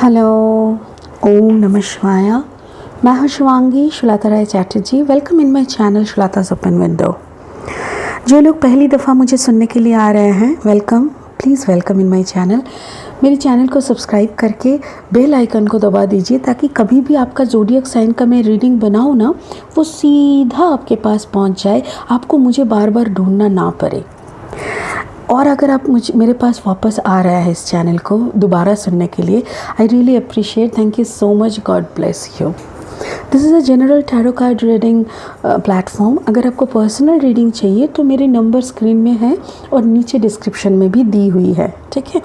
Hello, ओम नमः शिवाय। मैं हूँ Shivangi Shulata Rai Chatterjee. Welcome in my channel Shulata's open window. जो लोग पहली दफ़ा मुझे सुनने के लिए आ रहे हैं, welcome, please welcome in my channel. मेरे चैनल को सब्सक्राइब करके बेल आइकन को दबा दीजिए ताकि कभी भी आपका ज़ोडिएक साइन का मैं रीडिंग बनाऊँ ना, वो सीधा आपके पास पहुँच जाए, आपको मुझे बार बार ढूंढना ना पड़े। और अगर आप मेरे पास वापस आ रहा है इस चैनल को दोबारा सुनने के लिए, I really appreciate, thank you so much, God bless you. This is a general tarot card reading platform. अगर आपको पर्सनल रीडिंग चाहिए तो मेरे नंबर स्क्रीन में है और नीचे डिस्क्रिप्शन में भी दी हुई है, ठीक है।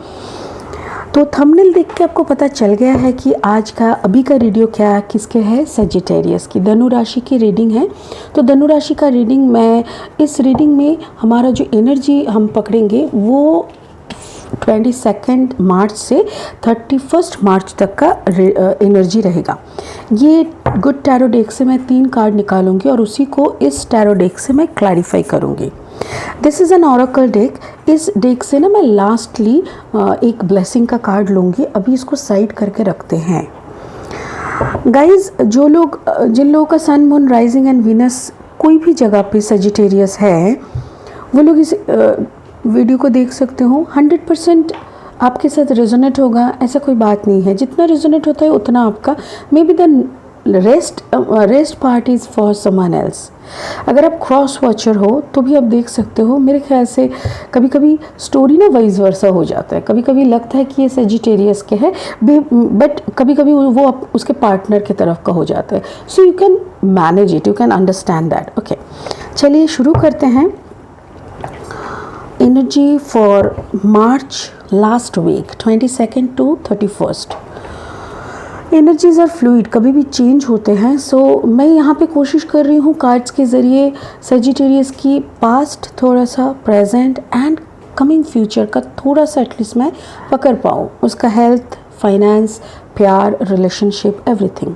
तो थंबनेल देख के आपको पता चल गया है कि आज का अभी का वीडियो क्या किसके है, सजिटेरियस की, धनु राशि की रीडिंग है। तो धनु राशि का रीडिंग मैं इस रीडिंग में हमारा जो एनर्जी हम पकड़ेंगे वो 22 मार्च से 31 मार्च तक का एनर्जी रहेगा। ये गुड टैरो डेक से मैं 3 कार्ड निकालूंगी और उसी को इस टैरो डेक से मैं क्लैरिफाई करूंगी। This is an oracle deck. इस डेक से ना मैं लास्टली एक ब्लेसिंग का कार्ड लूँगी। अभी इसको साइड करके रखते हैं। गाइज, जिन लोगों का सन, मून, राइजिंग एंड वीनस कोई भी जगह पे सजिटेरियस है, वो लोग इस वीडियो को देख सकते हो। 100% आपके साथ रेजोनेट होगा, ऐसा कोई बात नहीं है। जितना रेजोनेट होता है उतना आपका, may be the rest part is for someone else. अगर आप क्रॉस वॉचर हो तो भी आप देख सकते हो। मेरे ख्याल से कभी कभी स्टोरी ना वाइस वर्सा हो जाता है। कभी कभी लगता है कि ये सजिटेरियस के है, बट कभी कभी वो उसके पार्टनर की तरफ का हो जाता है। So you can manage it, you can understand that. Okay, चलिए शुरू करते हैं। Energy for March last week 22 to 31। Energies are fluid, कभी भी चेंज होते हैं। सो मैं यहाँ पे कोशिश कर रही हूँ कार्ड्स के ज़रिए सजिटेरियस की पास्ट, थोड़ा सा प्रेजेंट एंड कमिंग फ्यूचर का थोड़ा सा एटलीस्ट मैं पकड़ पाऊँ। उसका हेल्थ, फाइनेंस, प्यार, relationship, everything.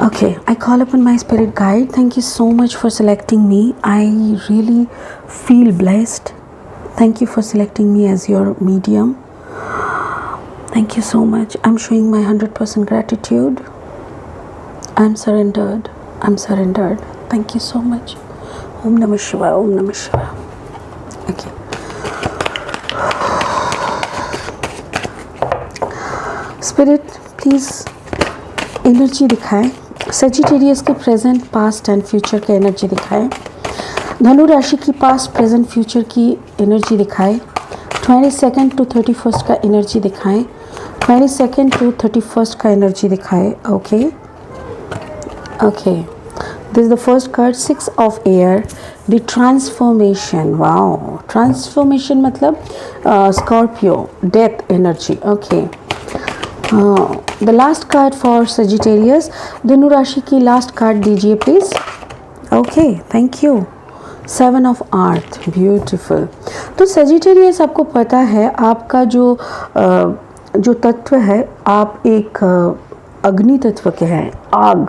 Okay, I call upon my spirit guide. Thank you so much for selecting me. I really feel blessed. Thank you for selecting me as your medium. Thank you so much. I'm showing my 100% gratitude. I'm surrendered. I'm surrendered. Thank you so much. Om Namah Shivaya. Om Namah Shivaya. Okay. Spirit, please energy दिखाएं। Sagittarius के present, past and future के energy दिखाएं। धनु राशि की past, present, future की energy दिखाएं। 22 to 31 का एनर्जी दिखाएं। 22 to 31 का एनर्जी दिखाएं। Okay okay, this is the first card, 6 of air, the transformation. Wow, transformation मतलब Scorpio, death energy. Okay, the last card for Sagittarius, धनु राशि की लास्ट कार्ड दीजिए please. Okay, thank you. 7 of earth, beautiful. तो Sagittarius, आपको पता है आपका जो तत्व है, आप एक अग्नि तत्व के हैं, आग।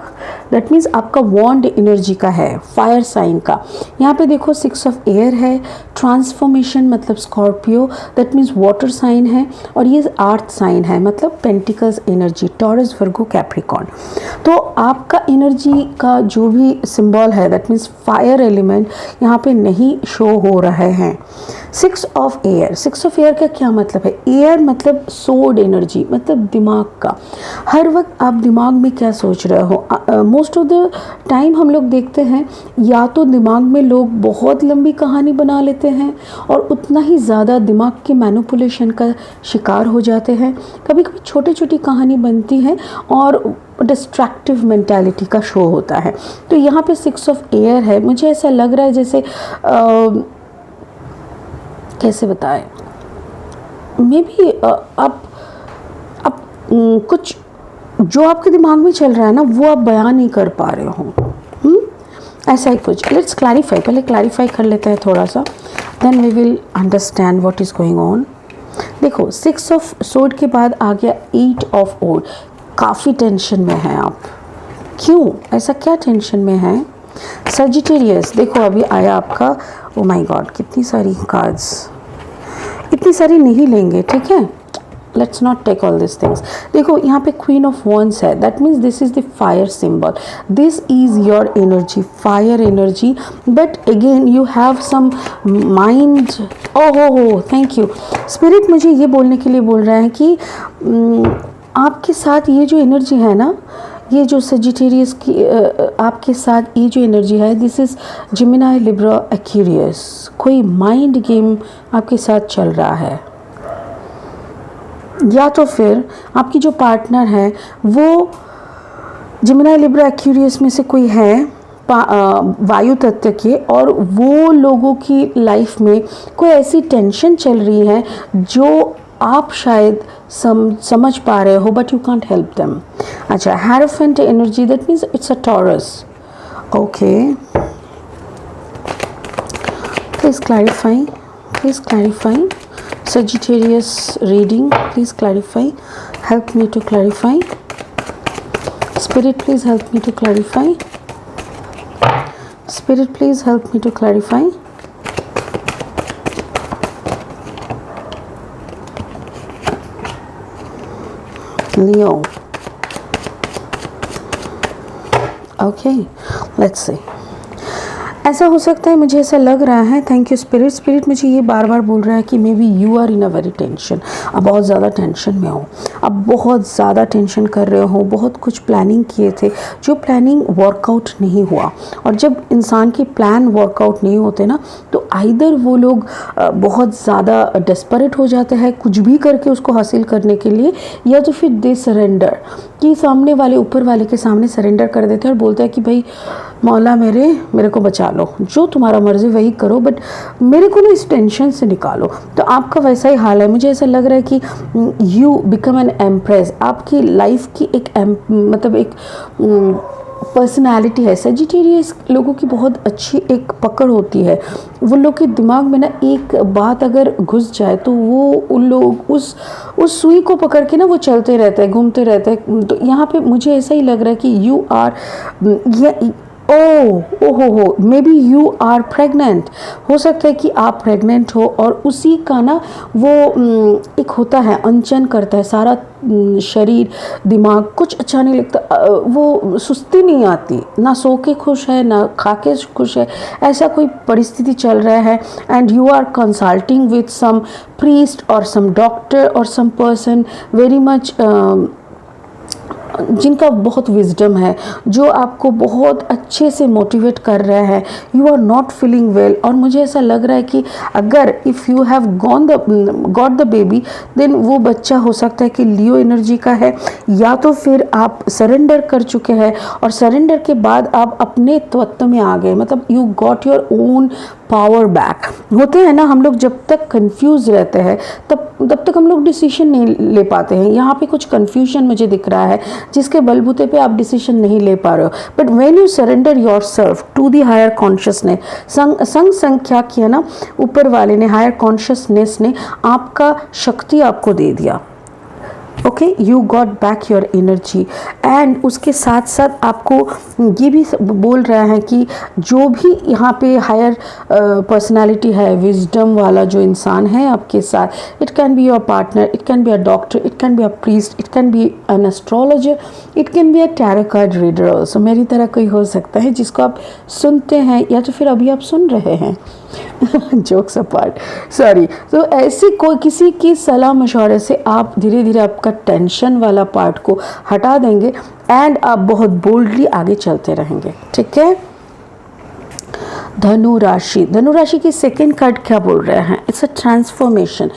दैट मीन्स आपका वॉन्ड एनर्जी का है, फायर साइन का। यहाँ पे देखो 6 of एयर है, ट्रांसफॉर्मेशन मतलब Scorpio, that means water sign है, और ये अर्थ साइन है मतलब pentacles energy, Taurus, Virgo, Capricorn. तो आपका एनर्जी का जो भी सिंबल है, दैट मीन्स फायर एलिमेंट यहाँ पे नहीं शो हो रहे हैं। 6 of एयर, 6 of एयर का क्या मतलब है? एयर मतलब सोड एनर्जी, मतलब दिमाग का। हर वक्त आप दिमाग में क्या सोच रहे हो? मोस्ट ऑफ द टाइम हम लोग देखते हैं या तो दिमाग में लोग बहुत लंबी कहानी बना लेते हैं और उतना ही ज़्यादा दिमाग के मैनिपुलेशन का शिकार हो जाते हैं। कभी कभी छोटी छोटी कहानी बनती है और डिस्ट्रैक्टिव मेंटालिटी का शो होता है। तो यहाँ पे 6 of एयर है। मुझे ऐसा लग रहा है जैसे कैसे बताएं, मे बी आप कुछ जो आपके दिमाग में चल रहा है ना, वो आप बयान नहीं कर पा रहे हो। ऐसा ही कुछ। लेट्स क्लैरिफाई, पहले क्लैरिफाई कर लेते हैं थोड़ा सा, then we will understand what is going on. देखो, 6 of सोड के बाद आ गया 8 of ओड। काफ़ी टेंशन में हैं आप। क्यों? ऐसा क्या टेंशन में है? सजिटेरियस, देखो अभी आया आपका, ओ माय गॉड, कितनी सारी कार्ड्स, इतनी सारी नहीं लेंगे, ठीक है। Let's not take all this things. देखो यहाँ पे क्वीन ऑफ वॉन्ड्स है, that means this is the fire symbol, this is your energy, fire energy, but again you have some mind. हो थैंक यू स्पिरिट, मुझे ये बोलने के लिए बोल रहा है कि आपके साथ ये जो एनर्जी है ना, ये जो सजिटेरियस की आपके साथ ये जो एनर्जी है, this is Gemini Libra Aquarius, कोई माइंड गेम आपके साथ चल रहा है, या तो फिर आपकी जो पार्टनर है वो जेमिनी लिब्रा एक्वेरियस में से कोई है वायु तत्व के, और वो लोगों की लाइफ में कोई ऐसी टेंशन चल रही है जो आप शायद समझ पा रहे हो, but you can't help them. अच्छा, hierophant energy, that means it's a Taurus. Okay, please clarify, please clarify. Sagittarius reading, please clarify, help me to clarify. Spirit, please help me to clarify. Spirit, please help me to clarify. Leo. Okay, let's see. ऐसा हो सकता है, मुझे ऐसा लग रहा है, thank you spirit. Spirit मुझे ये बार बार बोल रहा है कि maybe you are in a very tension, अब बहुत ज़्यादा टेंशन में हो, अब बहुत ज़्यादा टेंशन कर रहे हो, बहुत कुछ प्लानिंग किए थे, जो प्लानिंग वर्कआउट नहीं हुआ। और जब इंसान की प्लान वर्कआउट नहीं होते ना, तो आइदर वो लोग बहुत ज़्यादा डेस्परेट हो जाते हैं कुछ भी करके उसको हासिल करने के लिए, या तो फिर दे सरेंडर, कि सामने वाले ऊपर वाले के सामने सरेंडर कर देते हैं और बोलते हैं कि भाई मौला मेरे को बचा लो, जो तुम्हारा मर्जी वही करो, बट मेरे को ना इस टेंशन से निकालो। तो आपका वैसा ही हाल है। मुझे ऐसा लग रहा है कि यू बिकम एन एम्प्रेस, आपकी लाइफ की एक मतलब एक पर्सनालिटी है। सजिटेरियस लोगों की बहुत अच्छी एक पकड़ होती है, वो लोग के दिमाग में ना एक बात अगर घुस जाए तो वो उन लोग उस सुई को पकड़ के ना वो चलते रहते हैं, घूमते रहते हैं। तो यहाँ पे मुझे ऐसा ही लग रहा है कि यू आर हो maybe you are pregnant, हो सकता है कि आप प्रेग्नेंट हो, और उसी का ना वो एक होता है, अनचन करता है सारा शरीर, दिमाग, कुछ अच्छा नहीं लगता, वो सुस्ती नहीं आती, ना सो के खुश है ना खा के खुश है, ऐसा कोई परिस्थिति चल रहा है। And you are consulting with some priest और सम डॉक्टर और सम पर्सन वेरी मच जिनका बहुत विजडम है, जो आपको बहुत अच्छे से मोटिवेट कर रहा है। You are not feeling well, और मुझे ऐसा लग रहा है कि अगर if you have got the baby, then वो बच्चा हो सकता है कि लियो एनर्जी का है, या तो फिर आप सरेंडर कर चुके हैं और सरेंडर के बाद आप अपने तत्व में आ गए, मतलब you got your own power back. होते हैं ना हम लोग जब तक कंफ्यूज रहते हैं तब तक हम लोग डिसीजन नहीं ले पाते हैं। यहाँ पे कुछ कंफ्यूजन मुझे दिख रहा है जिसके बलबूते पे आप डिसीजन नहीं ले पा रहे हो, but when you surrender yourself to the higher consciousness, संग क्या किया ना, ऊपर वाले ने, हायर कॉन्शियसनेस ने आपका शक्ति आपको दे दिया। Okay, you got back your energy, and उसके साथ साथ आपको ये भी बोल रहा है कि जो भी यहाँ पे हायर पर्सनालिटी है, विजडम वाला जो इंसान है आपके साथ, it can be your partner, it can be a doctor, it can be a priest, it can be an astrologer, it can be a tarot card reader also. मेरी तरह कोई हो सकता है जिसको आप सुनते हैं, या तो फिर अभी आप सुन रहे हैं जोक्स अपार्ट, सॉरी। तो ऐसी कोई किसी की सलाह मशवरे से आप धीरे धीरे आपका टेंशन वाला पार्ट को हटा देंगे, एंड आप बहुत बोल्डली आगे चलते रहेंगे, ठीक है। धनु राशि की सेकेंड कार्ड क्या बोल रहे हैं? It's a transformation.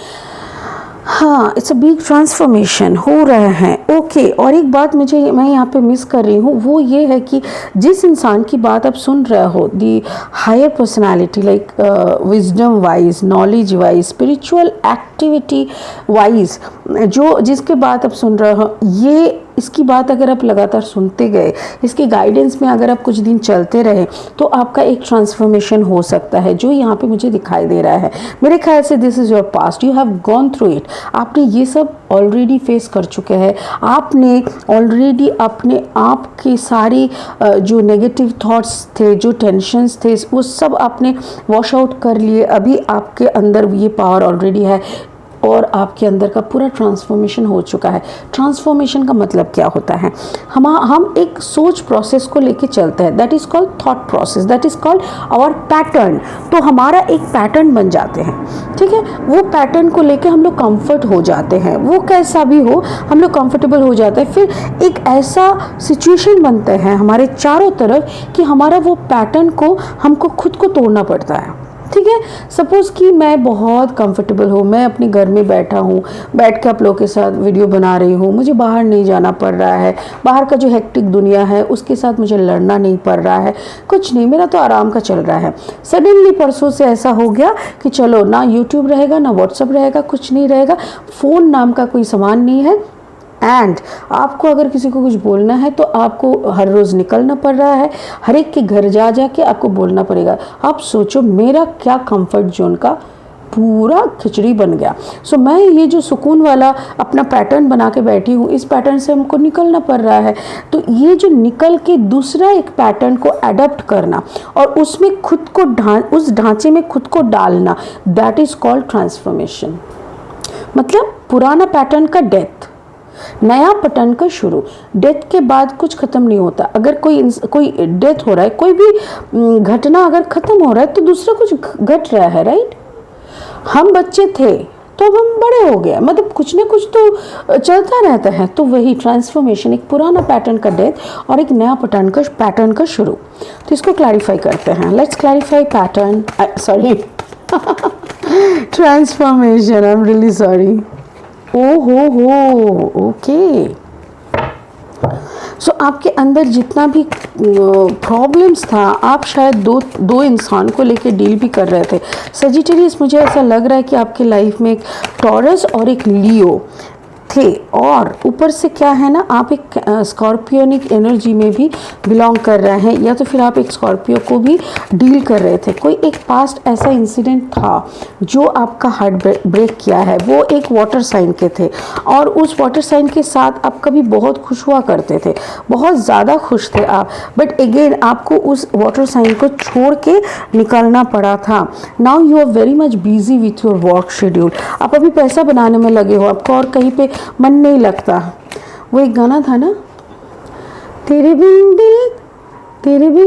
हाँ, इट्स अ बिग ट्रांसफॉर्मेशन हो रहे हैं। ओके, और एक बात मैं यहाँ पे मिस कर रही हूँ, वो ये है कि जिस इंसान की बात आप सुन रहे हो, the higher personality, like wisdom wise, knowledge wise, spiritual activity wise, जिसके बात आप सुन रहे हो, ये इसकी बात अगर आप लगातार सुनते गए, इसके गाइडेंस में अगर आप कुछ दिन चलते रहे, तो आपका एक ट्रांसफॉर्मेशन हो सकता है, जो यहाँ पे मुझे दिखाई दे रहा है। मेरे ख्याल से this is your past, you have gone through it, आपने ये सब ऑलरेडी फेस कर चुके हैं, आपने ऑलरेडी अपने आप के सारी जो नेगेटिव थॉट्स थे, जो टेंशन्स थे, वो सब आपने वॉश आउट कर लिए। अभी आपके अंदर ये पावर ऑलरेडी है। और आपके अंदर का पूरा ट्रांसफॉर्मेशन हो चुका है। ट्रांसफॉर्मेशन का मतलब क्या होता है? हम एक सोच प्रोसेस को लेके चलते हैं, that is called thought process, that is called our pattern. तो हमारा एक पैटर्न बन जाते हैं, ठीक है। वो पैटर्न को लेके हम लोग कंफर्ट हो जाते हैं, वो कैसा भी हो हम लोग कंफर्टेबल हो जाते हैं। फिर एक ऐसा सिचुएशन बनते हैं हमारे चारों तरफ कि हमारा वो पैटर्न को हमको खुद को तोड़ना पड़ता है, ठीक है। सपोज़ कि मैं बहुत कंफर्टेबल हूँ, मैं अपने घर में बैठा हूँ, बैठ के आप लोगों के साथ वीडियो बना रही हूँ, मुझे बाहर नहीं जाना पड़ रहा है, बाहर का जो हेक्टिक दुनिया है उसके साथ मुझे लड़ना नहीं पड़ रहा है, कुछ नहीं, मेरा तो आराम का चल रहा है। सडनली परसों से ऐसा हो गया कि चलो ना यूट्यूब रहेगा, ना व्हाट्सअप रहेगा, कुछ नहीं रहेगा, फ़ोन नाम का कोई सामान नहीं है। एंड आपको अगर किसी को कुछ बोलना है तो आपको हर रोज़ निकलना पड़ रहा है, हर एक के घर जा जा के आपको बोलना पड़ेगा। आप सोचो मेरा क्या कंफर्ट जोन का पूरा खिचड़ी बन गया। सो मैं ये जो सुकून वाला अपना पैटर्न बना के बैठी हूँ, इस पैटर्न से हमको निकलना पड़ रहा है। तो ये जो निकल के दूसरा एक पैटर्न को अडॉप्ट करना और उसमें खुद को उस ढांचे में खुद को डालना, दैट इज़ कॉल्ड ट्रांसफॉर्मेशन। मतलब पुराना पैटर्न का डेथ, नया पैटर्न का शुरू। डेथ के बाद कुछ ख़त्म नहीं होता। अगर कोई डेथ हो रहा है, कोई भी घटना अगर ख़त्म हो रहा है तो दूसरा कुछ घट रहा है, राइट। हम बच्चे थे तो अब हम बड़े हो गए, मतलब कुछ ना कुछ तो चलता रहता है। तो वही ट्रांसफॉर्मेशन, एक पुराना पैटर्न का डेथ और एक नया पैटर्न का शुरू। तो इसको क्लैरिफाई करते हैं। Let's clarify pattern, sorry transformation, I am really sorry. हो ओके। सो आपके अंदर जितना भी प्रॉब्लम्स था, आप शायद दो इंसान को लेके डील भी कर रहे थे। सजिटेरियस, मुझे ऐसा लग रहा है कि आपके लाइफ में एक टॉरस और एक लियो थे, और ऊपर से क्या है ना, आप एक स्कॉर्पियोनिक एनर्जी में भी बिलोंग कर रहे हैं, या तो फिर आप एक स्कॉर्पियो को भी डील कर रहे थे। कोई एक पास्ट ऐसा इंसिडेंट था जो आपका हार्ट ब्रेक किया है। वो एक वाटर साइन के थे और उस वाटर साइन के साथ आप कभी बहुत खुश हुआ करते थे, बहुत ज़्यादा खुश थे आप, बट अगेन आपको उस वाटर साइन को छोड़ के निकलना पड़ा था। Now you are very much busy with your work schedule. आप अभी पैसा बनाने में लगे हो, आपको और कहीं पे मन नहीं लगता। वो एक गाना था ना, तेरे बिन दिल, तेरे बिन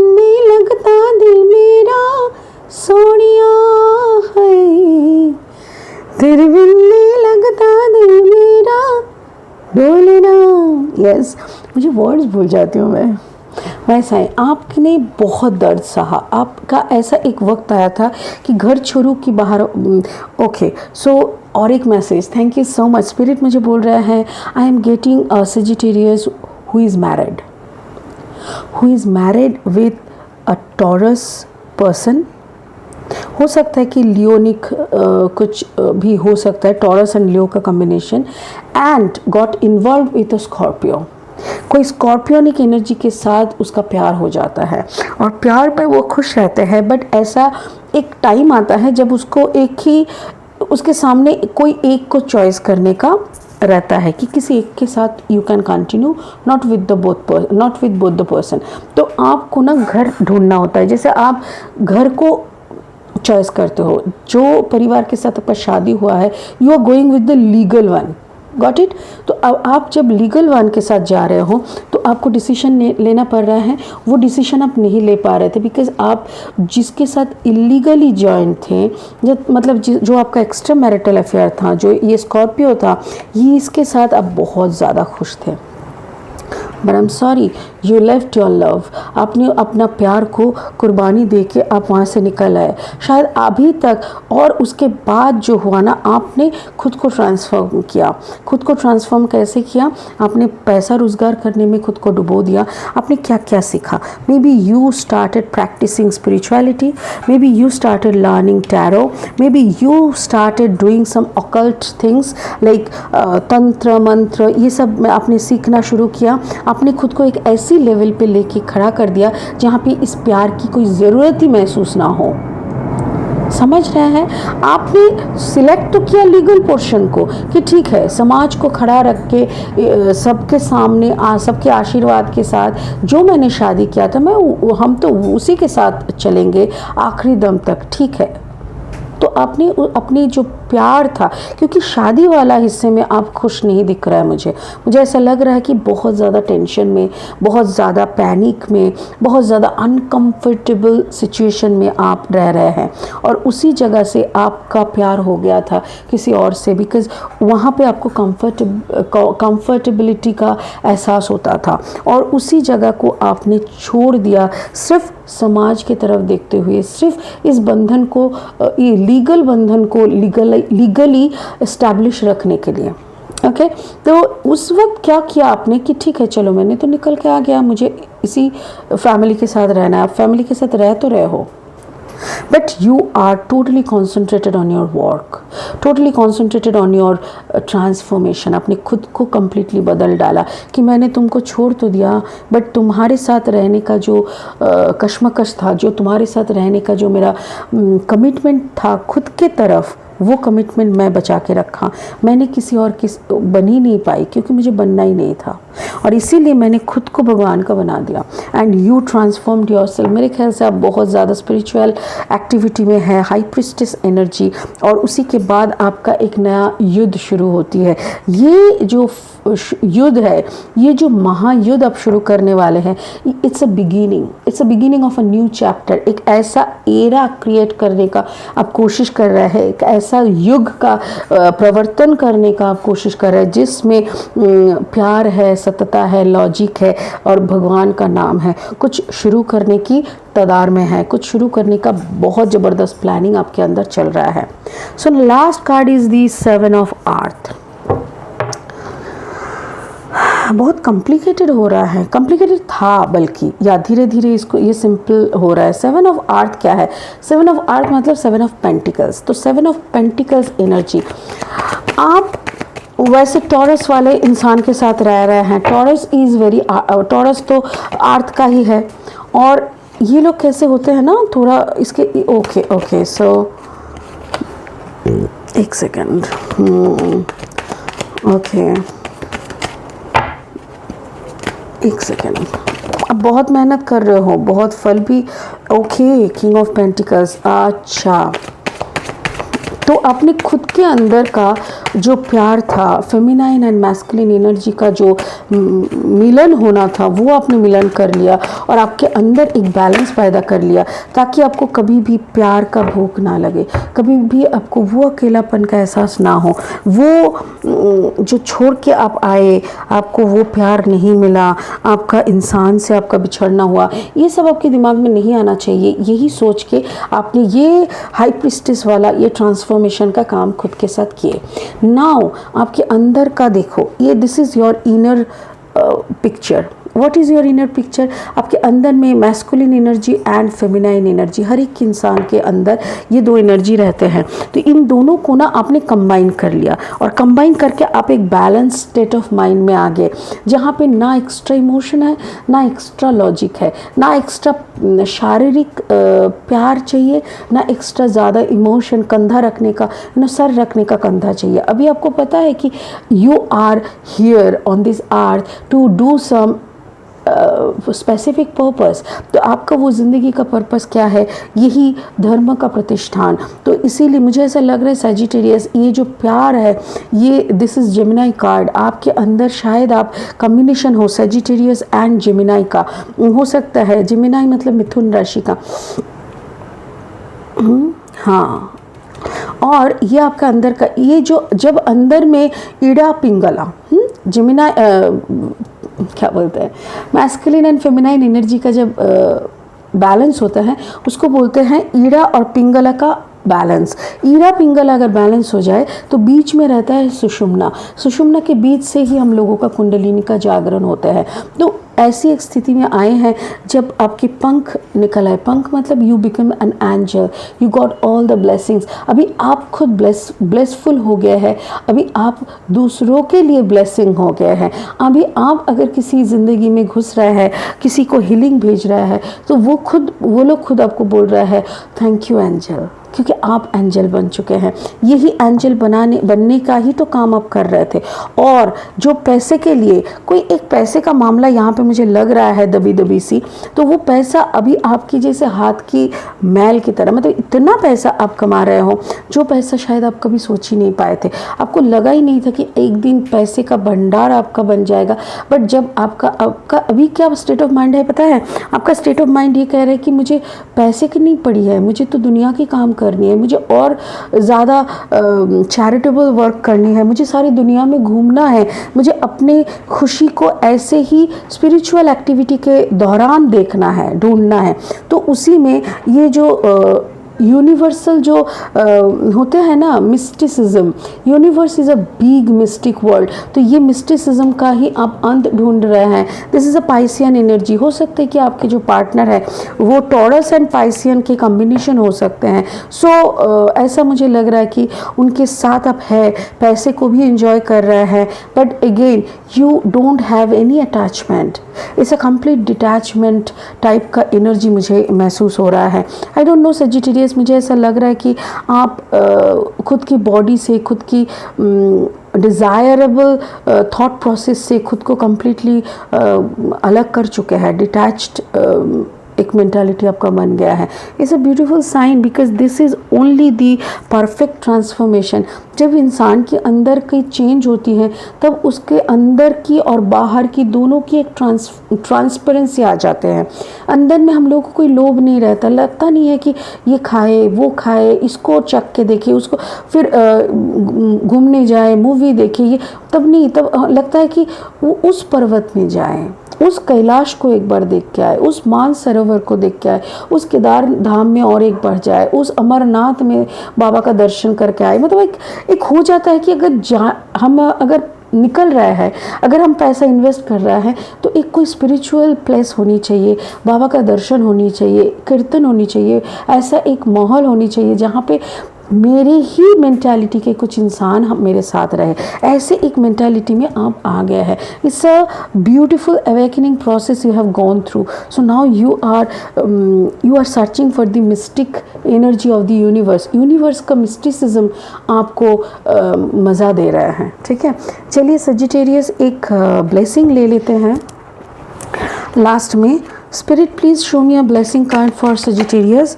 नहीं लगता दिल मेरा सोनिया है, तेरे बिन नहीं लगता दिल मेरा डोलेना। यस, मुझे वर्ड्स भूल जाती हूँ मैं। वैसा है, आपने बहुत दर्द सहा, आपका ऐसा एक वक्त आया था कि घर छोड़ू कि बाहर। ओके, सो और एक message, thank you so much. Spirit मुझे बोल रहा है, I am getting a Sagittarius who is married with a Taurus person. हो सकता है कि लियोनिक कुछ भी हो सकता है, टॉरस एंड लियो का combination, and got involve with a Scorpio. कोई स्कॉर्पियोनिक एनर्जी के साथ उसका प्यार हो जाता है और प्यार में वो खुश रहते हैं, बट ऐसा एक टाइम आता है जब उसको उसके सामने कोई एक को चॉइस करने का रहता है कि किसी एक के साथ you can continue, not with both the person. तो आपको ना घर ढूंढना होता है। जैसे आप घर को चॉइस करते हो, जो परिवार के साथ आपका शादी हुआ है, you are going with the legal one, got it. तो अब आप जब लीगल वन के साथ जा रहे हो तो आपको डिसीजन लेना पड़ रहा है। वो डिसीजन आप नहीं ले पा रहे थे बिकॉज आप जिसके साथ इलीगली जॉइन थे, जो आपका एक्स्ट्रा मैरिटल अफेयर था, जो ये स्कॉर्पियो था, ये इसके साथ आप बहुत ज़्यादा खुश थे। But I am sorry, you left your love. आपने अपना प्यार को कुर्बानी दे के आप वहाँ से निकल आए, शायद अभी तक। और उसके बाद जो हुआ ना, आपने खुद को ट्रांसफॉर्म किया। खुद को ट्रांसफॉर्म कैसे किया? आपने पैसा रोज़गार करने में खुद को डुबो दिया। आपने क्या क्या सीखा? Maybe you started practising spirituality, maybe you started learning tarot, maybe you started doing some occult things like tantra mantra, ये सब आपने सीखना शुरू किया। आपने खुद को एक ऐसी लेवल पे लेके खड़ा कर दिया जहाँ पे इस प्यार की कोई ज़रूरत ही महसूस ना हो। समझ रहे हैं? आपने सिलेक्ट तो किया लीगल पोर्शन को कि ठीक है, समाज को खड़ा रख के सबके सामने सबके आशीर्वाद के साथ जो मैंने शादी किया था, हम तो उसी के साथ चलेंगे आखिरी दम तक, ठीक है। तो आपने अपने जो प्यार था, क्योंकि शादी वाला हिस्से में आप खुश नहीं दिख रहा है मुझे ऐसा लग रहा है कि बहुत ज़्यादा टेंशन में, बहुत ज़्यादा पैनिक में, बहुत ज़्यादा अनकम्फर्टेबल सिचुएशन में आप रह रहे हैं, और उसी जगह से आपका प्यार हो गया था किसी और से, बिकॉज़ वहाँ पे आपको कंफर्टेबिलिटी का एहसास होता था, और उसी जगह को आपने छोड़ दिया सिर्फ समाज की तरफ देखते हुए, सिर्फ इस बंधन को, ये लीगल बंधन को लीगली एस्टैब्लिश रखने के लिए। ओके तो उस वक्त क्या किया आपने कि ठीक है चलो मैंने तो निकल के आ गया, मुझे इसी फैमिली के साथ रहना है। आप फैमिली के साथ रह तो रहे हो, but you are totally concentrated on your work, totally concentrated on your transformation। आपने खुद को completely बदल डाला कि मैंने तुमको छोड़ तो दिया, बट तुम्हारे साथ रहने का जो कश्मकश था, जो तुम्हारे साथ रहने का जो मेरा कमिटमेंट था खुद के तरफ, वो कमिटमेंट मैं बचा के रखा। मैंने किसी और बन ही नहीं पाई, क्योंकि मुझे बनना ही नहीं था, और इसीलिए मैंने खुद को भगवान का बना दिया। And you transformed yourself. मेरे ख्याल से आप बहुत ज़्यादा स्पिरिचुअल एक्टिविटी में है, हाई प्रिस्टेस एनर्जी, और उसी के बाद आपका एक नया युद्ध शुरू होती है। ये जो युद्ध है, ये जो महायुद्ध आप शुरू करने वाले हैं, it's a beginning of a new chapter. एक ऐसा एरा क्रिएट करने का आप कोशिश कर रहे हैं, एक ऐसा युग का प्रवर्तन करने का आप कोशिश कर रहे हैं जिसमें प्यार है, सतता है, लॉजिक है और भगवान का नाम है। कुछ शुरू करने की तदार में है, कुछ शुरू करने का बहुत ज़बरदस्त प्लानिंग आपके अंदर चल रहा है। So last card is the 7 of earth. बहुत कॉम्प्लिकेटेड हो रहा है, कॉम्प्लिकेटेड था बल्कि, या धीरे धीरे इसको ये सिंपल हो रहा है। 7 ऑफ अर्थ क्या है? 7 ऑफ अर्थ मतलब 7 ऑफ पेंटिकल्स। तो 7 ऑफ पेंटिकल्स एनर्जी, आप वैसे टॉरस वाले इंसान के साथ रह रहे हैं। टॉरस तो अर्थ का ही है, और ये लोग कैसे होते हैं ना, थोड़ा इसके ओके सो एक सेकेंड, ओके एक सेकेंड, अब बहुत मेहनत कर रहे हो, बहुत फल भी, ओके किंग ऑफ पेंटिकल्स। अच्छा, तो अपने खुद के अंदर का जो प्यार था, फेमिनाइन एंड मैस्कुलिन एनर्जी का जो मिलन होना था, वो आपने मिलन कर लिया, और आपके अंदर एक बैलेंस पैदा कर लिया, ताकि आपको कभी भी प्यार का भूख ना लगे, कभी भी आपको वो अकेलापन का एहसास ना हो। वो जो छोड़ के आप आए, आपको वो प्यार नहीं मिला, आपका इंसान से आपका बिछड़ना हुआ, ये सब आपके दिमाग में नहीं आना चाहिए। यही सोच के आपने ये हाई प्रिस्टेस वाला ये ट्रांसफॉर्मेशन का काम खुद के साथ किए। नाउ आपके अंदर का देखो, ये this is your inner picture. What is your inner picture? आपके अंदर में masculine energy and feminine energy, हर एक इंसान के अंदर ये दो एनर्जी रहते हैं। तो इन दोनों को ना आपने कंबाइन कर लिया, और कंबाइन करके आप एक बैलेंस स्टेट ऑफ माइंड में आ गए, जहाँ पे ना एक्स्ट्रा इमोशन है, ना एक्स्ट्रा लॉजिक है, ना एक्स्ट्रा शारीरिक प्यार चाहिए, ना एक्स्ट्रा ज़्यादा इमोशन, कंधा रखने का, ना सर रखने का कंधा चाहिए। अभी आपको पता है कि you are here on this earth to do some specific purpose. तो आपका वो ज़िंदगी का पर्पस क्या है? यही धर्म का प्रतिष्ठान। तो इसीलिए मुझे ऐसा लग रहा है सजिटेरियस, ये जो प्यार है, ये दिस इज़ जेमिनाई कार्ड। आपके अंदर शायद आप कम्बिनेशन हो सजिटेरियस एंड जेमिनाई का, हो सकता है। जेमिनाई मतलब मिथुन राशि का, हाँ। और ये आपका अंदर का, ये जो जब अंदर में ईड़ा पिंगला, जेमिनाई क्या बोलते हैं, मैस्कुलिन एंड फेमिनाइन एनर्जी का जब बैलेंस होता है, उसको बोलते हैं ईड़ा और पिंगला का बैलेंस। ईड़ा पिंगला अगर बैलेंस हो जाए तो बीच में रहता है सुषुम्ना। सुषुम्ना के बीच से ही हम लोगों का कुंडलिनी का जागरण होता है। तो ऐसी एक स्थिति में आए हैं जब आपके पंख निकल आए। पंख मतलब you become an angel, you got all the blessings. अभी आप खुद ब्लेसफुल हो गए हैं, अभी आप दूसरों के लिए ब्लेसिंग हो गए हैं। अभी आप अगर किसी ज़िंदगी में घुस रहे हैं, किसी को हीलिंग भेज रहा है, तो वो लोग खुद आपको बोल रहा है थैंक यू एंजल, क्योंकि आप एंजल बन चुके हैं। यही एंजल बनने का ही तो काम आप कर रहे थे। और जो पैसे के लिए कोई एक पैसे का मामला यहाँ पे मुझे लग रहा है दबी दबी सी, तो वो पैसा अभी आपकी जैसे हाथ की मैल की तरह, मतलब इतना पैसा आप कमा रहे हो जो पैसा शायद आप कभी सोच ही नहीं पाए थे। आपको लगा ही नहीं था कि एक दिन पैसे का भंडार आपका बन जाएगा। बट जब आपका अभी क्या स्टेट ऑफ माइंड है पता है? आपका स्टेट ऑफ माइंड ये कह रहा है कि मुझे पैसे की नहीं पड़ी है, मुझे तो दुनिया की काम करनी है, मुझे और ज़्यादा चैरिटेबल वर्क करनी है, मुझे सारी दुनिया में घूमना है, मुझे अपने खुशी को ऐसे ही स्पिरिचुअल एक्टिविटी के दौरान देखना है, ढूंढना है। तो उसी में ये जो यूनिवर्सल जो होते हैं ना, mysticism, universe is a big mistake world, तो ये मिस्टिसिज्म का ही आप अंत ढूंढ रहे हैं। This is a Piscean energy. हो सकता है कि आपके जो पार्टनर है वो टॉरस एंड पाइसियन के कॉम्बिनेशन हो सकते हैं। सो ऐसा मुझे लग रहा है कि उनके साथ आप है, पैसे को भी एंजॉय कर रहे हैं, but again you don't have any attachment. It's a complete detachment type का एनर्जी मुझे महसूस हो रहा है। आई डोंट नो सजिटेरियस, मुझे ऐसा लग रहा है कि आप खुद की बॉडी से, खुद की डिज़ायरेबल थॉट प्रोसेस से खुद को कम्प्लीटली अलग कर चुके हैं। डिटैच्ड एक मेंटालिटी आपका बन गया है। It's a beautiful sign because this is only the perfect transformation. जब इंसान के अंदर की चेंज होती है तब उसके अंदर की और बाहर की दोनों की एक ट्रांसपेरेंसी आ जाते हैं। अंदर में हम लोगों को कोई लोभ नहीं रहता, लगता नहीं है कि ये खाए वो खाए, इसको चख के देखे, उसको फिर घूमने जाए, मूवी देखे, ये तब नहीं, तब लगता है कि वो उस पर्वत में जाए, उस कैलाश को एक बार देख के आए, उस मानसरोवर को देख के आए, उस केदार धाम में और एक बार जाए, उस अमरनाथ में बाबा का दर्शन करके आए। मतलब एक हो जाता है कि अगर निकल रहा है, अगर हम पैसा इन्वेस्ट कर रहा है तो एक कोई स्पिरिचुअल प्लेस होनी चाहिए, बाबा का दर्शन होनी चाहिए, कीर्तन होनी चाहिए, ऐसा एक माहौल होनी चाहिए जहाँ पे मेरे ही मेंटालिटी के कुछ इंसान हम मेरे साथ रहे। ऐसे एक मेंटालिटी में आप आ गए हैं। It's a beautiful awakening process you have gone through. So now you are searching for the mystic energy of the universe. Universe का मिस्टिसिज्म आपको मज़ा दे रहा है। ठीक है, चलिए सजिटेरियस एक ब्लेसिंग ले लेते हैं लास्ट में। Spirit please show me a blessing card for Sagittarius.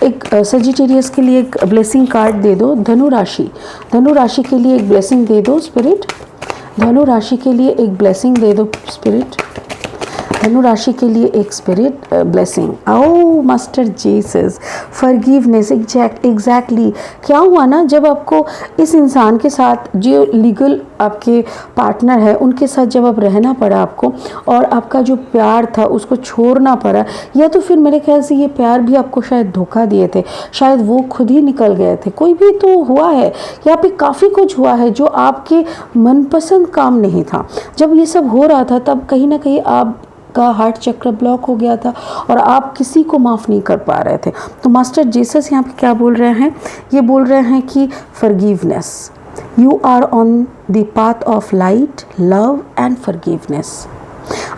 एक सजिटेरियस के लिए एक ब्लेसिंग कार्ड दे दो। धनु राशि के लिए एक ब्लेसिंग दे दो स्पिरिट। धनु राशि के लिए एक ब्लेसिंग दे दो स्पिरिट। धनु राशि के लिए एक स्पिरिट ब्लेसिंग। ओ मास्टर जीसस, फॉरगिवनेस। एग्जैक्टली क्या हुआ ना, जब आपको इस इंसान के साथ जो लीगल आपके पार्टनर है उनके साथ जब आप रहना पड़ा आपको, और आपका जो प्यार था उसको छोड़ना पड़ा, या तो फिर मेरे ख्याल से ये प्यार भी आपको शायद धोखा दिए थे, शायद वो खुद ही निकल गए थे, कोई भी तो हुआ है, यहाँ पे काफ़ी कुछ हुआ है जो आपके मनपसंद काम नहीं था। जब ये सब हो रहा था तब कहीं ना कहीं आप का हार्ट चक्र ब्लॉक हो गया था और आप किसी को माफ़ नहीं कर पा रहे थे। तो मास्टर जीसस यहाँ पे क्या बोल रहे हैं? ये बोल रहे हैं कि forgiveness, you are on the path of light, love and forgiveness.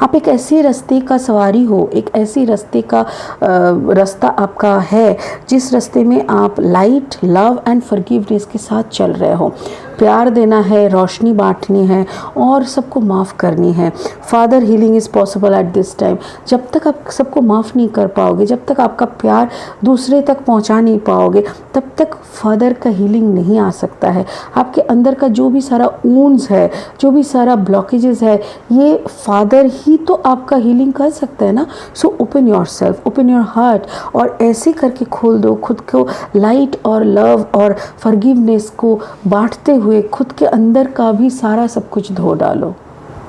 आप एक ऐसे रास्ते का सवारी हो, एक ऐसी रास्ता आपका है जिस रास्ते में आप लाइट, लव एंड फॉरगिवनेस के साथ चल रहे हो। प्यार देना है, रोशनी बांटनी है और सबको माफ़ करनी है। Father healing is possible at this time. जब तक आप सबको माफ़ नहीं कर पाओगे, जब तक आपका प्यार दूसरे तक पहुंचा नहीं पाओगे, तब तक फादर का हीलिंग नहीं आ सकता है। आपके अंदर का जो भी सारा वुंड्स है, जो भी सारा ब्लॉकेजेस है, ये फादर ही तो आपका हीलिंग कर सकता है ना। So open your self, open your heart, और ऐसे करके खोल दो खुद को लाइट और लव और फॉरगिवनेस को बांटते हुए खुद के अंदर का भी सारा सब कुछ धो डालो।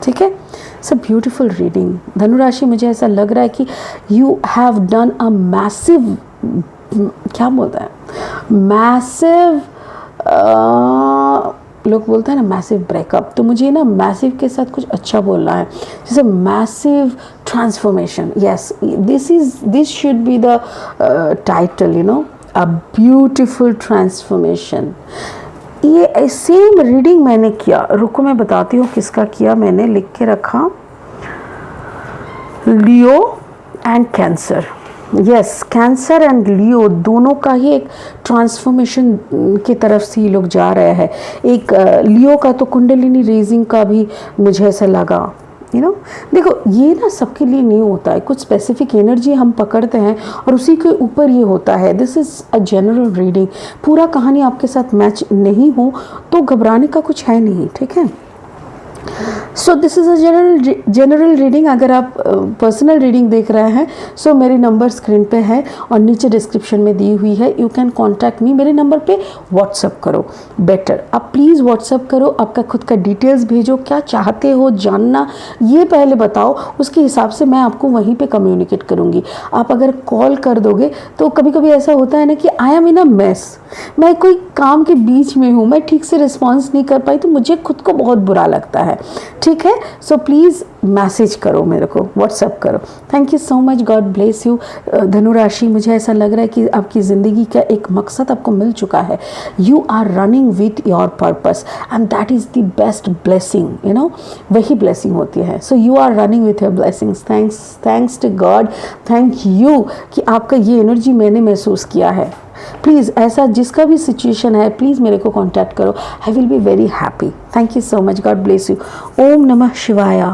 ठीक है, इट्स अ ब्यूटीफुल रीडिंग। धनुराशि, मुझे ऐसा लग रहा है कि you have done a massive, क्या बोलता है, मैसिव, लोग बोलते हैं ना मैसिव ब्रेकअप, तो मुझे ना मैसिव के साथ कुछ अच्छा बोलना है, जैसे massive transformation. Yes, this should be the title, you know, a beautiful transformation. ये सेम रीडिंग मैंने किया, रुको मैं बताती हूँ किसका किया मैंने, लिख के रखा, Leo and Cancer. Yes, Cancer and Leo दोनों का ही एक ट्रांसफॉर्मेशन की तरफ से ये लोग जा रहे हैं। एक लियो का तो कुंडलिनी रेजिंग का भी मुझे ऐसा लगा, देखो ये ना सबके लिए नहीं होता है, कुछ स्पेसिफिक एनर्जी हम पकड़ते हैं और उसी के ऊपर ये होता है। This is a general reading, पूरा कहानी आपके साथ मैच नहीं हो तो घबराने का कुछ है नहीं, ठीक है। So this is a general reading. अगर आप पर्सनल रीडिंग देख रहे हैं सो मेरे नंबर स्क्रीन पे है और नीचे डिस्क्रिप्शन में दी हुई है, यू कैन कॉन्टैक्ट मी। मेरे नंबर पे व्हाट्सअप करो, बेटर आप प्लीज़ व्हाट्सअप करो, आपका खुद का डिटेल्स भेजो, क्या चाहते हो जानना ये पहले बताओ, उसके हिसाब से मैं आपको वहीं पे कम्युनिकेट करूँगी। आप अगर कॉल कर दोगे तो कभी कभी ऐसा होता है ना कि I am in a mess, मैं कोई काम के बीच में हूँ, मैं ठीक से रिस्पॉन्स नहीं कर पाई तो मुझे खुद को बहुत बुरा लगता है, ठीक है। सो प्लीज़ मैसेज करो मेरे को, व्हाट्सएप करो। Thank you so much, God bless you. धनु राशि, मुझे ऐसा लग रहा है कि आपकी ज़िंदगी का एक मकसद आपको मिल चुका है। You are running with your purpose and that is the best blessing, वही ब्लेसिंग होती है। So you are running with your blessings. Thanks to God, thank you कि आपका ये एनर्जी मैंने महसूस किया है। प्लीज़ ऐसा जिसका भी सिचुएशन है प्लीज़ मेरे को कांटेक्ट करो, I will be very happy. Thank you so much, God bless you. ओम नमः शिवाय।